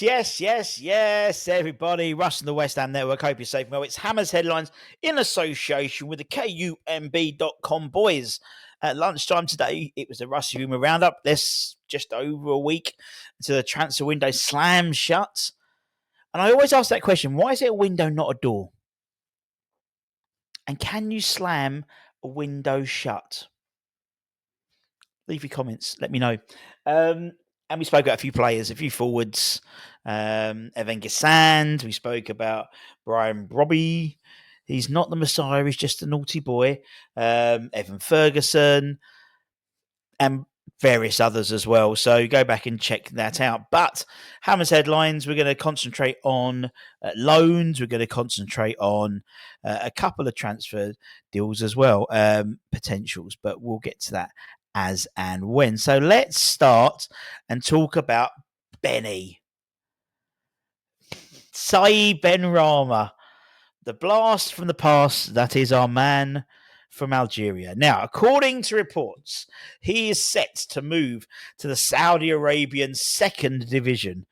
Yes, everybody. Russ and the West Ham Network. Hope you're safe. Well, it's Hammers Headlines in association with the KUMB.com boys. At lunchtime today, it was the Russ Humour Roundup. There's just over a week until the transfer window slams shut. And I always ask that question, why is it a window, not a door? And can you slam a window shut? Leave your comments. Let me know. And we spoke about a few players, a few forwards. Evan Gisand. We spoke about Brian Robbie. He's not the Messiah. He's just a naughty boy. Evan Ferguson. And various others as well. So go back and check that out. But Hammers Headlines, we're going to concentrate on loans. We're going to concentrate on a couple of transfer deals as well, potentials. But we'll get to that as and when. So let's start and talk about Benny. Saeed Benrahma, the blast from the past, that is our man from Algeria. Now, according to reports, he is set to move to the Saudi Arabian second division.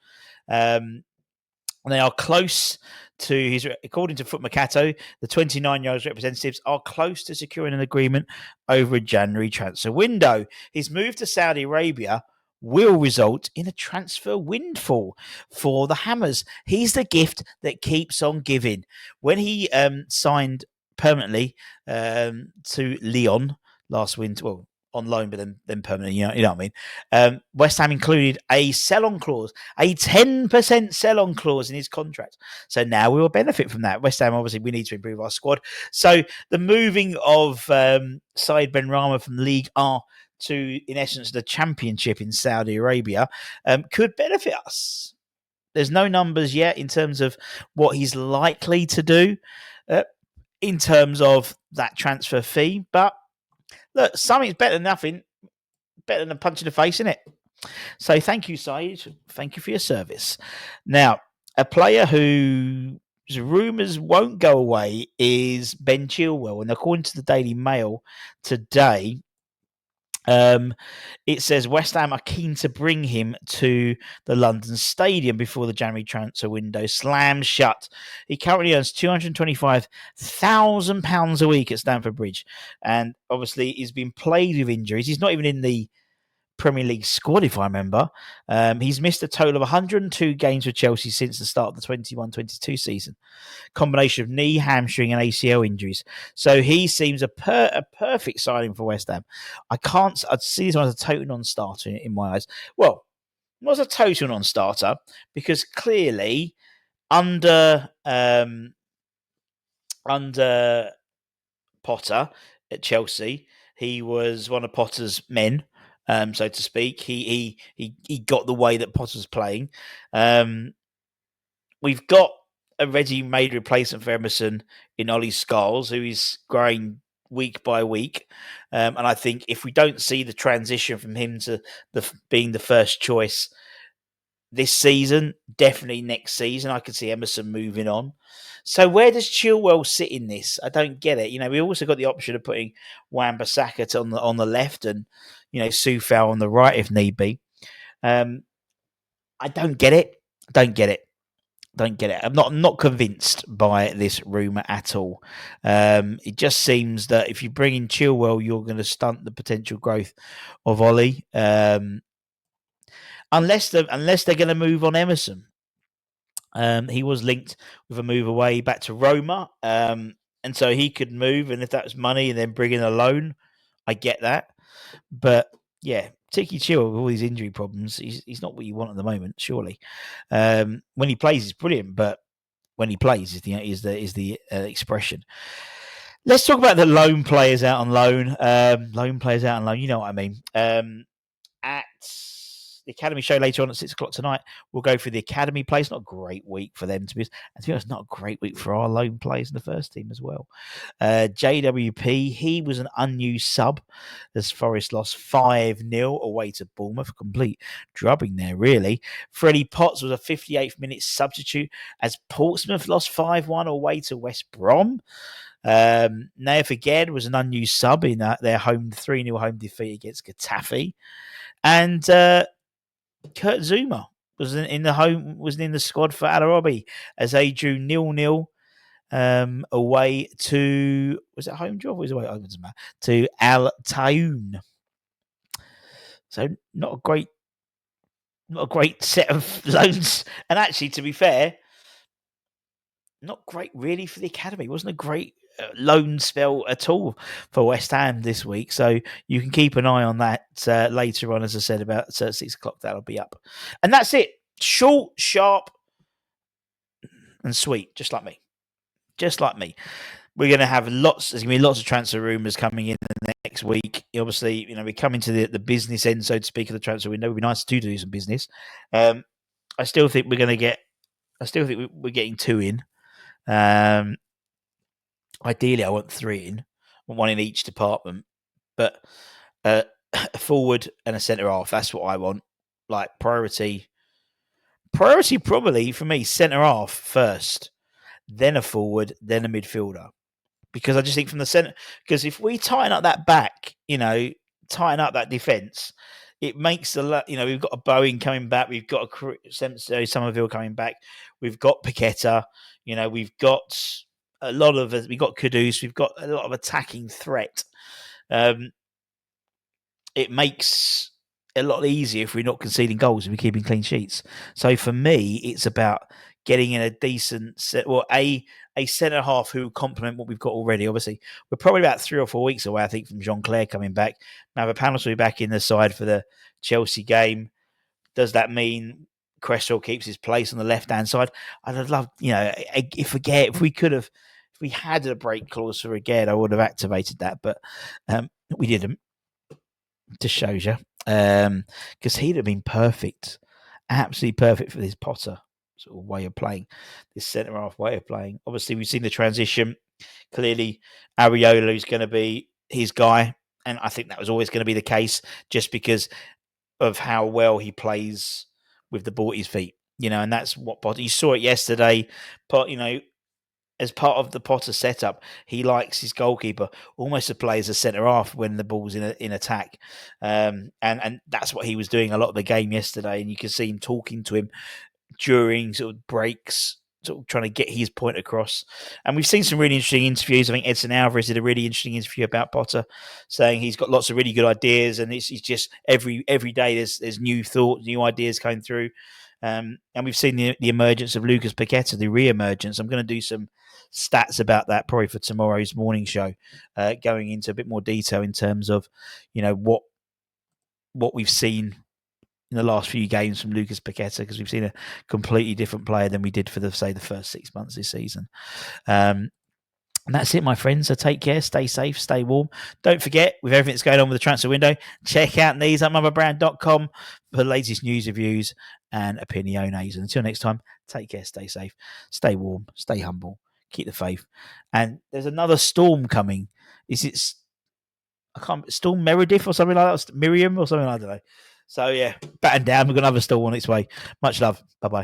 They are close to according to Foot Mercato, the 29-year-old representatives are close to securing an agreement over a January transfer window. His move to Saudi Arabia will result in a transfer windfall for the Hammers. He's the gift that keeps on giving. When he signed permanently to Lyon last winter, well, on loan, but then permanently, you know what I mean? West Ham included a sell-on clause, a 10% sell-on clause in his contract. So now we will benefit from that. West Ham, obviously, we need to improve our squad. So the moving of Saeed Benrahma from League R to, in essence, the championship in Saudi Arabia could benefit us. There's no numbers yet in terms of what he's likely to do in terms of that transfer fee, but look, something's better than nothing, better than a punch in the face, isn't it? So thank you, Saeed. Thank you for your service. Now, a player whose rumours won't go away is Ben Chilwell. And according to the Daily Mail today, it says West Ham are keen to bring him to the London Stadium before the January transfer window slams shut. He currently earns £225,000 a week at Stamford Bridge, and obviously he's been plagued with injuries. He's not even in the Premier League squad, if I remember. He's missed a total of 102 games with Chelsea since the start of the 21-22 season. Combination of knee, hamstring, and ACL injuries. So he seems a perfect signing for West Ham. I'd see this one as a total non-starter in my eyes. Well, not as a total non-starter, because clearly under Potter at Chelsea, he was one of Potter's men. So to speak, he got the way that Potter's playing. We've got a ready-made replacement for Emerson in Ollie Scholes, who is growing week by week. And I think if we don't see the transition from him to being the first choice this season, definitely next season, I could see Emerson moving on. So where does Chilwell sit in this? I don't get it. We also got the option of putting Wan-Bissaka on the left and, Soufal on the right if need be. I don't get it. Don't get it. I'm not convinced by this rumour at all. It just seems that if you bring in Chilwell, you're going to stunt the potential growth of Ollie. Unless they're going to move on Emerson. He was linked with a move away back to Roma. And so he could move, and if that's money and then bring in a loan, I get that. But yeah, Tiki Chilwell with all these injury problems, he's not what you want at the moment, surely. When he plays, he's brilliant, but when he plays is the expression. Let's talk about the loan players out on loan. You know what I mean. At the Academy show later on at 6:00 tonight, we'll go through the Academy plays. Not a great week for them to be. I think it's not a great week for our loan players in the first team as well. JWP, he was an unused sub as Forest lost 5-0 away to Bournemouth. Complete drubbing there, really. Freddie Potts was a 58th minute substitute as Portsmouth lost 5-1 away to West Brom. Naif again was an unused sub in their home 3-0 home defeat against Getafe. And Kurt Zouma wasn't in the squad for Alarabi as they drew 0-0 away to, was it home draw or was it away? Doesn't matter, to Al Tayoun. So not a great set of loans. And actually, to be fair, not great really for the academy. It wasn't a great loan spell at all for West Ham this week. So you can keep an eye on that later on, as I said, about 6 o'clock. That'll be up. And that's it. Short, sharp, and sweet, just like me. Just like me. We're going to have there's going to be lots of transfer rumours coming in the next week. Obviously, we're coming to the business end, so to speak, of the transfer window. It would be nice to do some business. I still think we're getting 2 in. Ideally, I want 3 in. I want 1 in each department. But a forward and a centre half, that's what I want. Like priority probably for me, centre half first, then a forward, then a midfielder. Because I just think from the centre, because if we tighten up that back, tighten up that defence, it makes we've got a Bowen coming back, we've got a Somerville coming back, we've got Paqueta, we've got we've got Kudus, we've got a lot of attacking threat. It makes a lot easier if we're not conceding goals and we're keeping clean sheets. So for me, it's about getting in a decent a centre half who complement what we've got already. Obviously, we're probably about 3 or 4 weeks away, I think, from Jean-Claire coming back. Now, Panos will be back in the side for the Chelsea game. Does that mean Cresswell keeps his place on the left-hand side? I'd love, if we had a break clause for Aged, I would have activated that, but we didn't. Just shows you. Because he'd have been perfect, absolutely perfect for this Potter sort of way of playing, this centre half way of playing. Obviously, we've seen the transition. Clearly, Areola is going to be his guy, and I think that was always going to be the case, just because of how well he plays with the ball at his feet. And that's what Potter. You saw it yesterday. But as part of the Potter setup, he likes his goalkeeper almost to play as a centre half when the ball's in attack, and that's what he was doing a lot of the game yesterday. And you can see him talking to him during sort of breaks, sort of trying to get his point across. And we've seen some really interesting interviews. I think Edson Alvarez did a really interesting interview about Potter, saying he's got lots of really good ideas, and it's just every day there's new thoughts, new ideas coming through. And we've seen the emergence of Lucas Paqueta, the re-emergence. I'm going to do some stats about that probably for tomorrow's morning show, going into a bit more detail in terms of, what we've seen in the last few games from Lucas Paqueta, because we've seen a completely different player than we did for the first 6 months this season. And that's it, my friends. So take care, stay safe, stay warm. Don't forget, with everything that's going on with the transfer window, check out knees@motherbrand.com for the latest news, reviews, and opiniones. And until next time, take care, stay safe, stay warm, stay humble, keep the faith. And there's another storm coming. Storm Meredith or something like that? Miriam or something, I don't know. So yeah, batten down. We've got another storm on its way. Much love. Bye-bye.